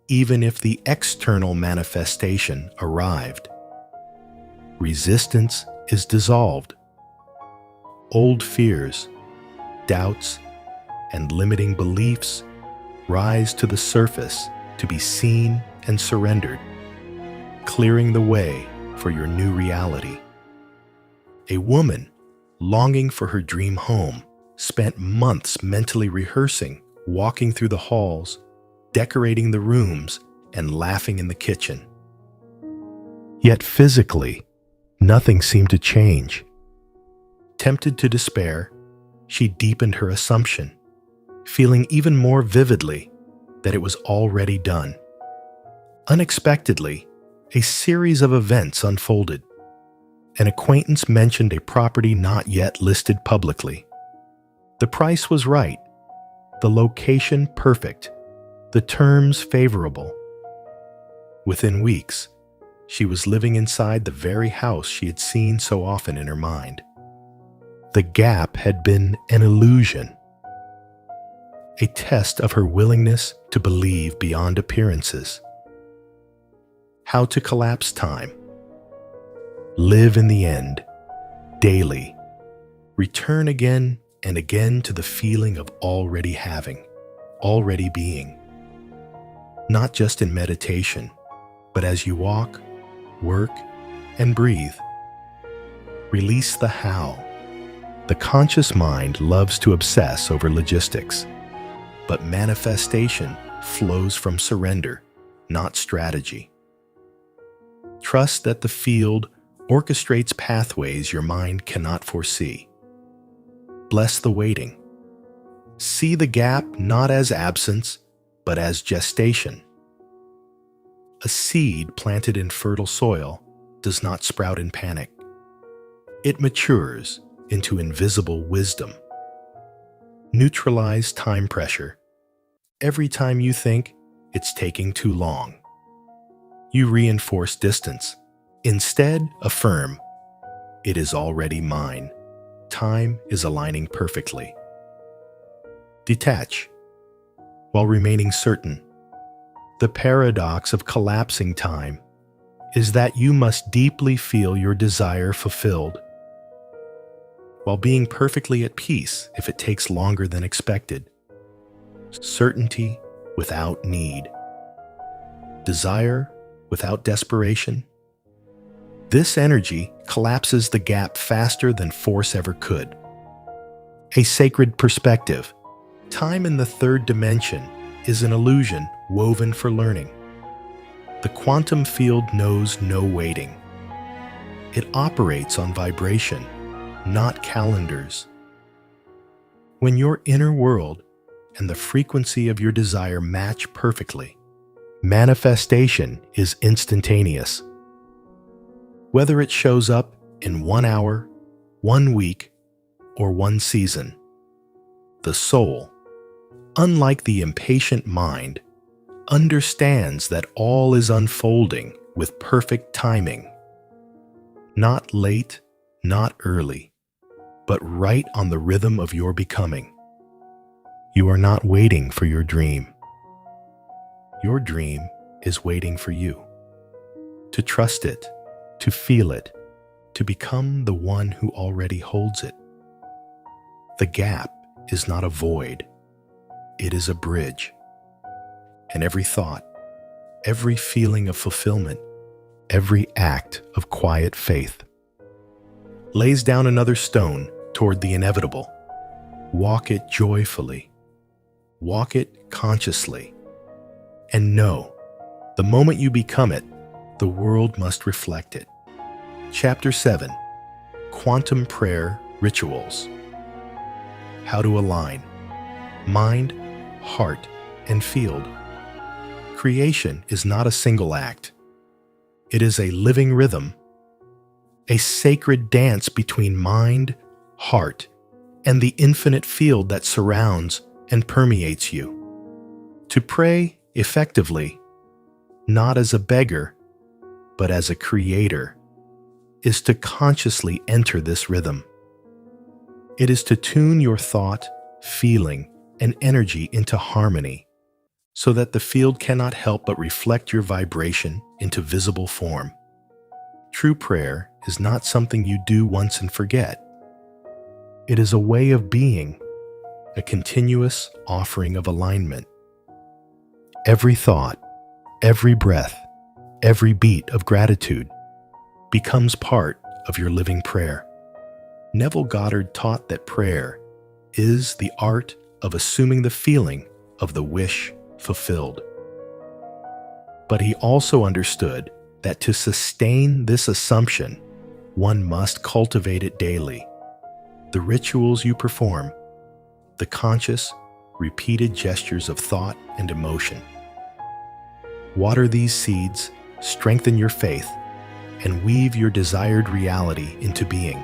even if the external manifestation arrived. Resistance is dissolved. Old fears, doubts, and limiting beliefs rise to the surface to be seen and surrendered, clearing the way for your new reality. A woman longing for her dream home spent months mentally rehearsing, walking through the halls, decorating the rooms, and laughing in the kitchen. Yet physically, nothing seemed to change. Tempted to despair, she deepened her assumption, feeling even more vividly that it was already done. Unexpectedly, a series of events unfolded. An acquaintance mentioned a property not yet listed publicly. The price was right, the location perfect, the terms favorable. Within weeks, she was living inside the very house she had seen so often in her mind. The gap had been an illusion, a test of her willingness to believe beyond appearances. How to collapse time. Live in the end, daily. Return again and again to the feeling of already having, already being. Not just in meditation, but as you walk, work, and breathe. Release the how. The conscious mind loves to obsess over logistics, but manifestation flows from surrender, not strategy. Trust that the field orchestrates pathways your mind cannot foresee. Bless the waiting. See the gap not as absence, but as gestation. A seed planted in fertile soil does not sprout in panic. It matures into invisible wisdom. Neutralize time pressure. Every time you think it's taking too long, you reinforce distance. Instead, affirm, it is already mine. Time is aligning perfectly. Detach, while remaining certain. The paradox of collapsing time is that you must deeply feel your desire fulfilled, while being perfectly at peace if it takes longer than expected. Certainty without need. Desire without desperation. This energy collapses the gap faster than force ever could. A sacred perspective. Time in the third dimension is an illusion woven for learning. The quantum field knows no waiting. It operates on vibration, not calendars. When your inner world and the frequency of your desire match perfectly, manifestation is instantaneous. Whether it shows up in 1 hour, 1 week, or 1 season, the soul, unlike the impatient mind, understands that all is unfolding with perfect timing. Not late, not early, but right on the rhythm of your becoming. You are not waiting for your dream. Your dream is waiting for you. To trust it, to feel it, to become the one who already holds it. The gap is not a void. It is a bridge. And every thought, every feeling of fulfillment, every act of quiet faith lays down another stone toward the inevitable. Walk it joyfully. Walk it consciously. And know, the moment you become it, the world must reflect it. Chapter 7. Quantum Prayer Rituals. How to align mind, heart, and field. Creation is not a single act. It is a living rhythm, a sacred dance between mind, heart, and the infinite field that surrounds and permeates you. To pray effectively, not as a beggar, but as a creator, is to consciously enter this rhythm. It is to tune your thought, feeling, and energy into harmony, so that the field cannot help but reflect your vibration into visible form. True prayer is not something you do once and forget. It is a way of being, a continuous offering of alignment. Every thought, every breath, every beat of gratitude becomes part of your living prayer. Neville Goddard taught that prayer is the art of assuming the feeling of the wish fulfilled. But he also understood that to sustain this assumption, one must cultivate it daily. The rituals you perform, the conscious, repeated gestures of thought and emotion. Water these seeds, strengthen your faith, and weave your desired reality into being.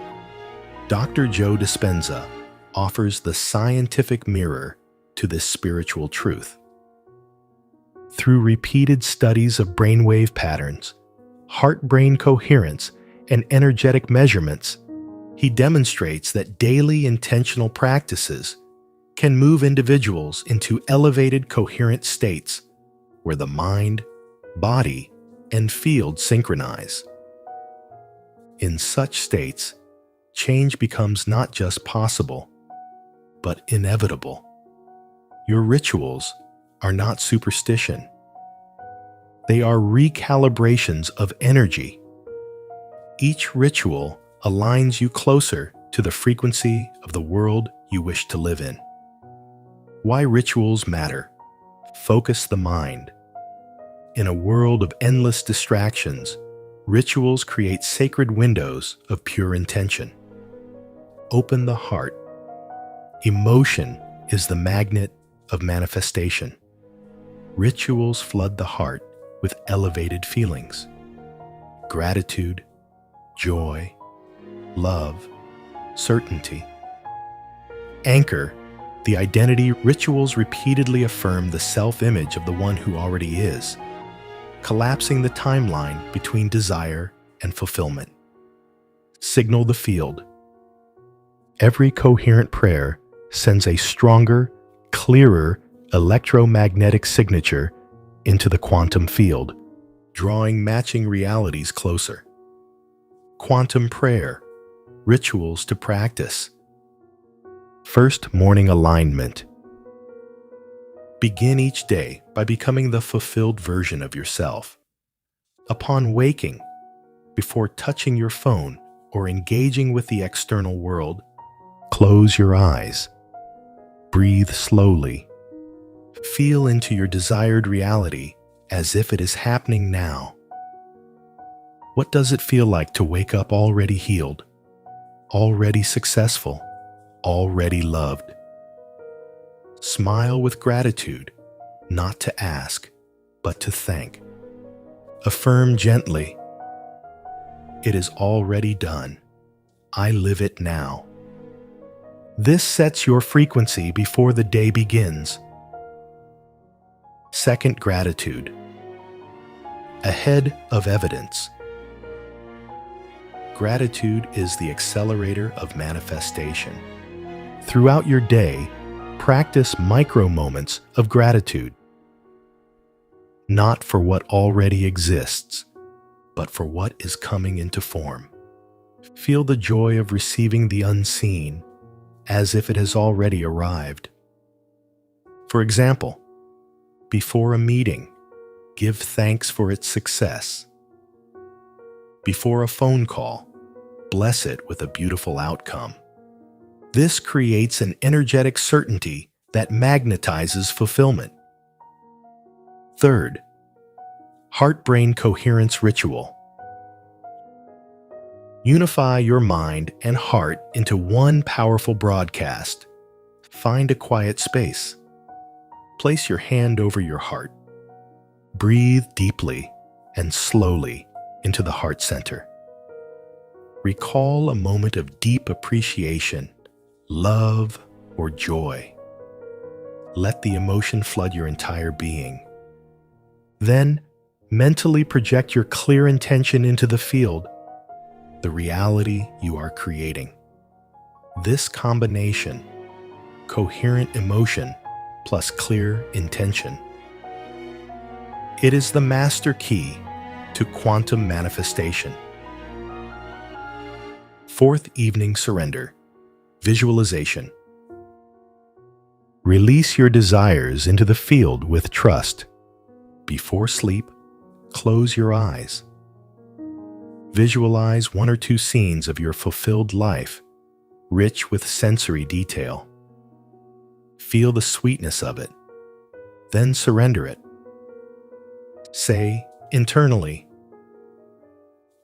Dr. Joe Dispenza offers the scientific mirror to this spiritual truth. Through repeated studies of brainwave patterns, heart-brain coherence, and energetic measurements, he demonstrates that daily intentional practices can move individuals into elevated coherent states where the mind, body, and field synchronize. In such states, change becomes not just possible, but inevitable. Your rituals are not superstition. They are recalibrations of energy. Each ritual aligns you closer to the frequency of the world you wish to live in. Why rituals matter. Focus the mind. In a world of endless distractions, rituals create sacred windows of pure intention. Open the heart. Emotion is the magnet of manifestation. Rituals flood the heart with elevated feelings. Gratitude, joy, love, certainty. Anchor the identity. Rituals repeatedly affirm the self-image of the one who already is, collapsing the timeline between desire and fulfillment. Signal the field. Every coherent prayer sends a stronger, clearer electromagnetic signature into the quantum field, drawing matching realities closer. Quantum prayer, rituals to practice. First morning alignment. Begin each day by becoming the fulfilled version of yourself. Upon waking, before touching your phone or engaging with the external world, close your eyes. Breathe slowly. Feel into your desired reality as if it is happening now. What does it feel like to wake up already healed, already successful, already loved? Smile with gratitude, not to ask, but to thank. Affirm gently, it is already done. I live it now. This sets your frequency before the day begins. Second, gratitude. Ahead of evidence. Gratitude is the accelerator of manifestation. Throughout your day, practice micro moments of gratitude. Not for what already exists, but for what is coming into form. Feel the joy of receiving the unseen as if it has already arrived. For example, before a meeting, give thanks for its success. Before a phone call, bless it with a beautiful outcome. This creates an energetic certainty that magnetizes fulfillment. Third, heart-brain coherence ritual. Unify your mind and heart into one powerful broadcast. Find a quiet space. Place your hand over your heart. Breathe deeply and slowly into the heart center. Recall a moment of deep appreciation, love, or joy. Let the emotion flood your entire being. Then, mentally project your clear intention into the field, the reality you are creating. This combination, coherent emotion plus clear intention, it is the master key to quantum manifestation. Fourth, evening surrender. Visualization. Release your desires into the field with trust. Before sleep, close your eyes. Visualize one or two scenes of your fulfilled life, rich with sensory detail. Feel the sweetness of it, then surrender it. Say internally,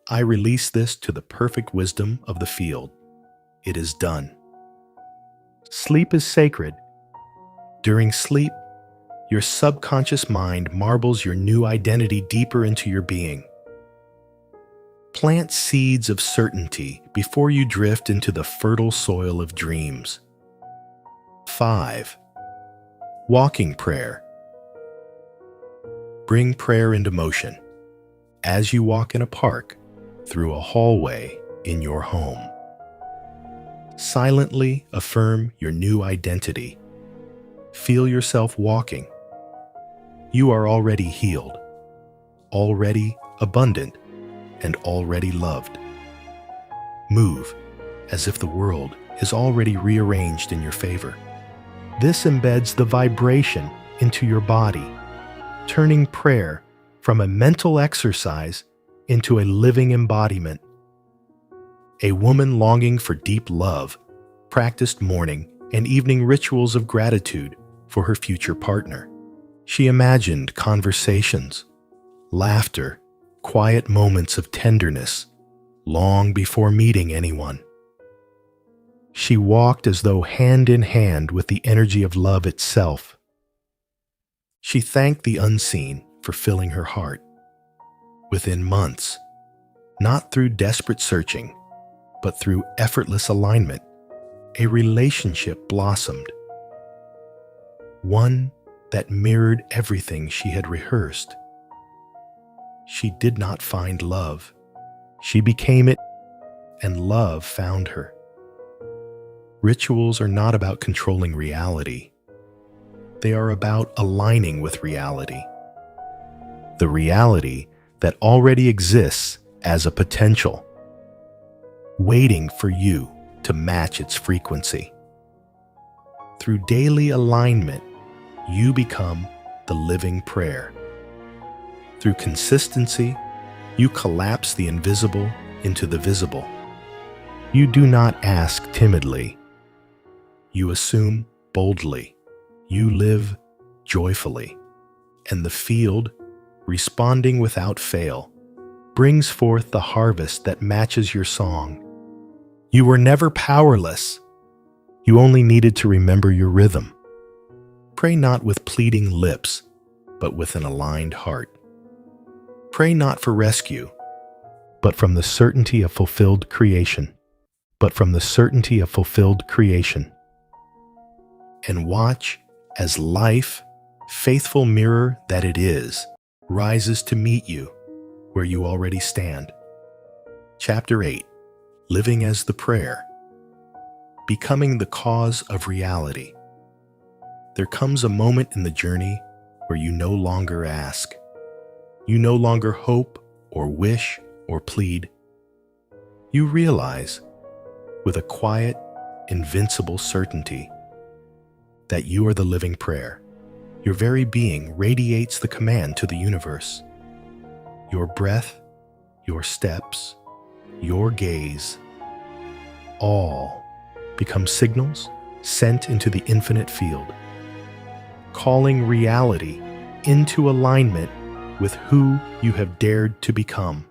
I release this to the perfect wisdom of the field. It is done. Sleep is sacred. During sleep, your subconscious mind marbles your new identity deeper into your being. Plant seeds of certainty before you drift into the fertile soil of dreams. 5. Walking prayer. Bring prayer into motion as you walk in a park, through a hallway, in your home. Silently affirm your new identity. Feel yourself walking. You are already healed, already abundant, and already loved. Move as if the world is already rearranged in your favor. This embeds the vibration into your body, turning prayer from a mental exercise into a living embodiment. A woman longing for deep love practiced morning and evening rituals of gratitude for her future partner. She imagined conversations, laughter, quiet moments of tenderness long before meeting anyone. She walked as though hand in hand with the energy of love itself. She thanked the unseen for filling her heart. Within months, not through desperate searching, but through effortless alignment, a relationship blossomed. One that mirrored everything she had rehearsed. She did not find love. She became it, and love found her. Rituals are not about controlling reality. They are about aligning with reality. The reality that already exists as a potential, waiting for you to match its frequency. Through daily alignment, you become the living prayer. Through consistency, you collapse the invisible into the visible. You do not ask timidly. You assume boldly. You live joyfully. And the field, responding without fail, brings forth the harvest that matches your song. You were never powerless. You only needed to remember your rhythm. Pray not with pleading lips, but with an aligned heart. Pray not for rescue, but from the certainty of fulfilled creation. And watch as life, faithful mirror that it is, rises to meet you where you already stand. Chapter 8. Living as the prayer. Becoming the cause of reality. There comes a moment in the journey where you no longer ask. You no longer hope or wish or plead. You realize, with a quiet, invincible certainty, that you are the living prayer. Your very being radiates the command to the universe. Your breath, your steps, your gaze, all become signals sent into the infinite field, calling reality into alignment with who you have dared to become.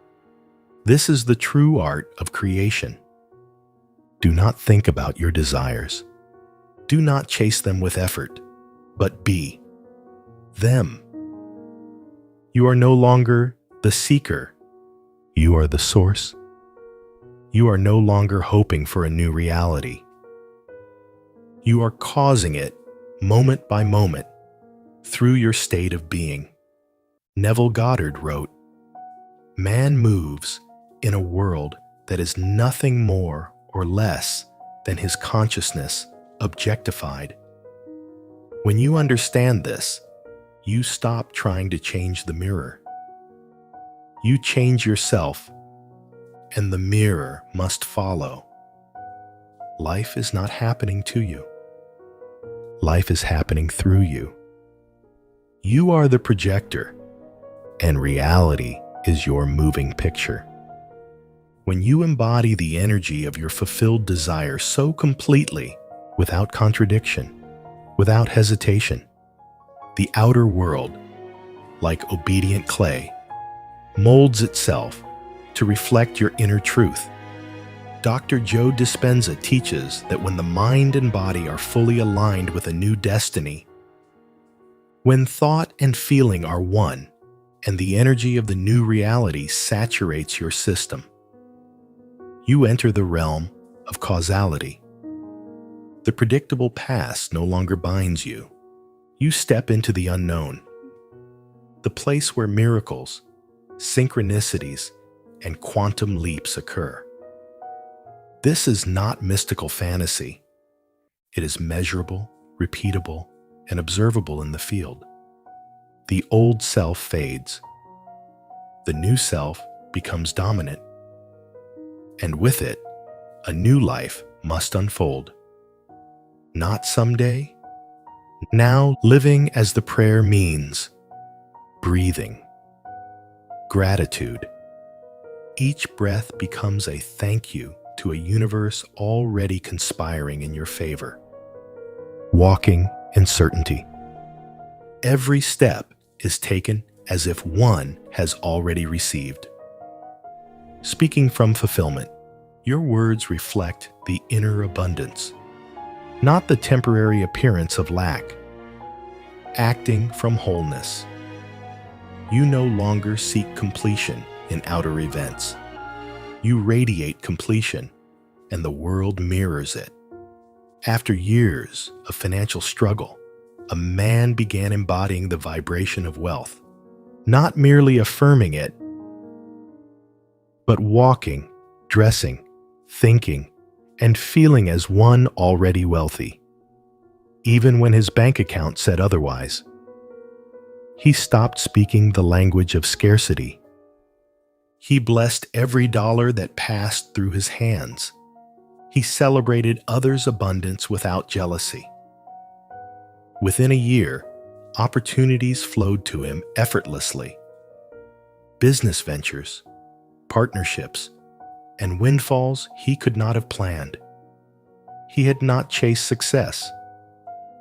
This is the true art of creation. Do not think about your desires. Do not chase them with effort, but be them. You are no longer the seeker. You are the source. You are no longer hoping for a new reality. You are causing it moment by moment through your state of being. Neville Goddard wrote, "Man moves in a world that is nothing more or less than his consciousness objectified." When you understand this, you stop trying to change the mirror. You change yourself, and the mirror must follow. Life is not happening to you. Life is happening through you. You are the projector, and reality is your moving picture. When you embody the energy of your fulfilled desire so completely, without contradiction, without hesitation, the outer world, like obedient clay, molds itself to reflect your inner truth. Dr. Joe Dispenza teaches that when the mind and body are fully aligned with a new destiny, when thought and feeling are one, and the energy of the new reality saturates your system, you enter the realm of causality. The predictable past no longer binds you. You step into the unknown, the place where miracles, synchronicities, and quantum leaps occur. This is not mystical fantasy. It is measurable, repeatable, and observable in the field. The old self fades. The new self becomes dominant. And with it, a new life must unfold. Not someday, Now, living as the prayer means breathing, gratitude. Each breath becomes a thank you to a universe already conspiring in your favor. Walking in certainty. Every step is taken as if one has already received. Speaking from fulfillment, your words reflect the inner abundance, not the temporary appearance of lack. Acting from wholeness. You no longer seek completion in outer events. You radiate completion, and the world mirrors it. After years of financial struggle, a man began embodying the vibration of wealth, not merely affirming it, but walking, dressing, thinking, and feeling as one already wealthy. Even when his bank account said otherwise, he stopped speaking the language of scarcity. He blessed every dollar that passed through his hands. He celebrated others' abundance without jealousy. Within a year, opportunities flowed to him effortlessly. Business ventures, partnerships, and windfalls he could not have planned. He had not chased success.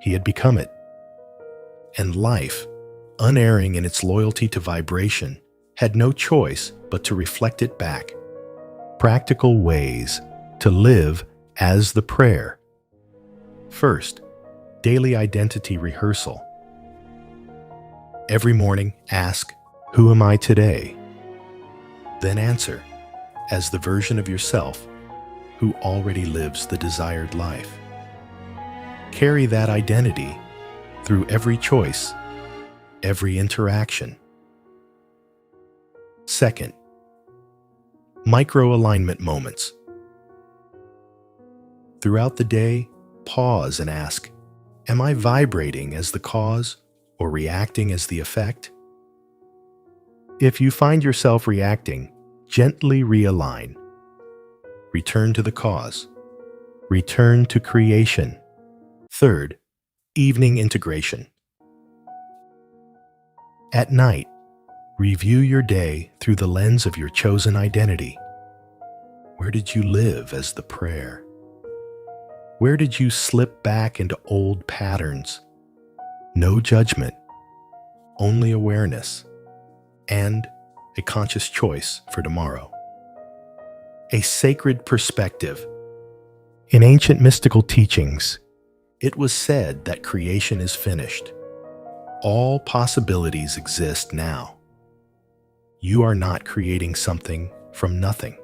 He had become it. And life, unerring in its loyalty to vibration, had no choice but to reflect it back. Practical ways to live as the prayer. First, daily identity rehearsal. Every morning, ask, "Who am I today?" Then answer, as the version of yourself who already lives the desired life. Carry that identity through every choice, every interaction. Second, micro-alignment moments. Throughout the day, pause and ask, am I vibrating as the cause or reacting as the effect? If you find yourself reacting, gently realign. Return to the cause. Return to creation. Third, evening integration. At night, review your day through the lens of your chosen identity. Where did you live as the prayer? Where did you slip back into old patterns? No judgment, only awareness, and a conscious choice for tomorrow. A sacred perspective. In ancient mystical teachings, it was said that creation is finished. All possibilities exist now. You are not creating something from nothing.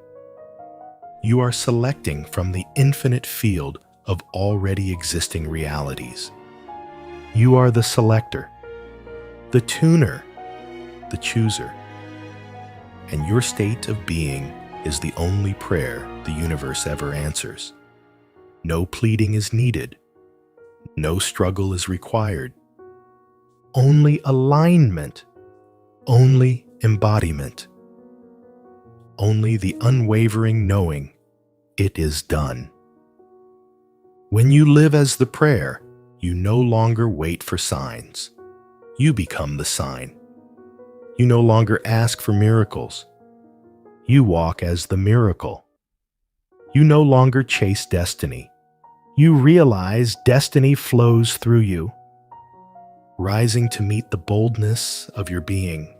You are selecting from the infinite field of already existing realities. You are the selector, the tuner, the chooser. And your state of being is the only prayer the universe ever answers. No pleading is needed. No struggle is required. Only alignment, only embodiment, only the unwavering knowing it is done. When you live as the prayer, you no longer wait for signs. You become the sign. You no longer ask for miracles. You walk as the miracle. You no longer chase destiny. You realize destiny flows through you, rising to meet the boldness of your being.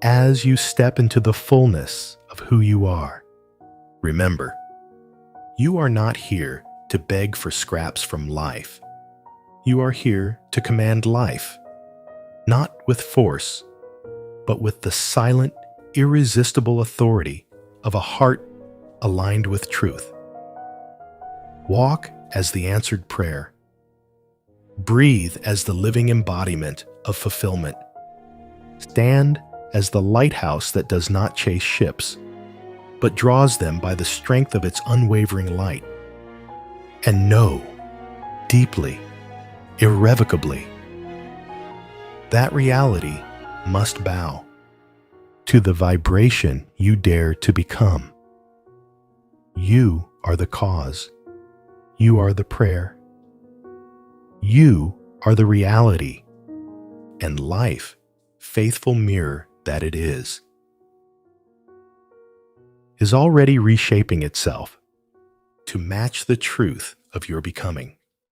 As you step into the fullness of who you are, remember, you are not here to beg for scraps from life. You are here to command life, not with force, but with the silent, irresistible authority of a heart aligned with truth. Walk as the answered prayer. Breathe as the living embodiment of fulfillment. Stand as the lighthouse that does not chase ships, but draws them by the strength of its unwavering light. And know, deeply, irrevocably, that reality must bow to the vibration you dare to become. You are the cause. You are the prayer. You are the reality and life, faithful mirror that it is already reshaping itself to match the truth of your becoming.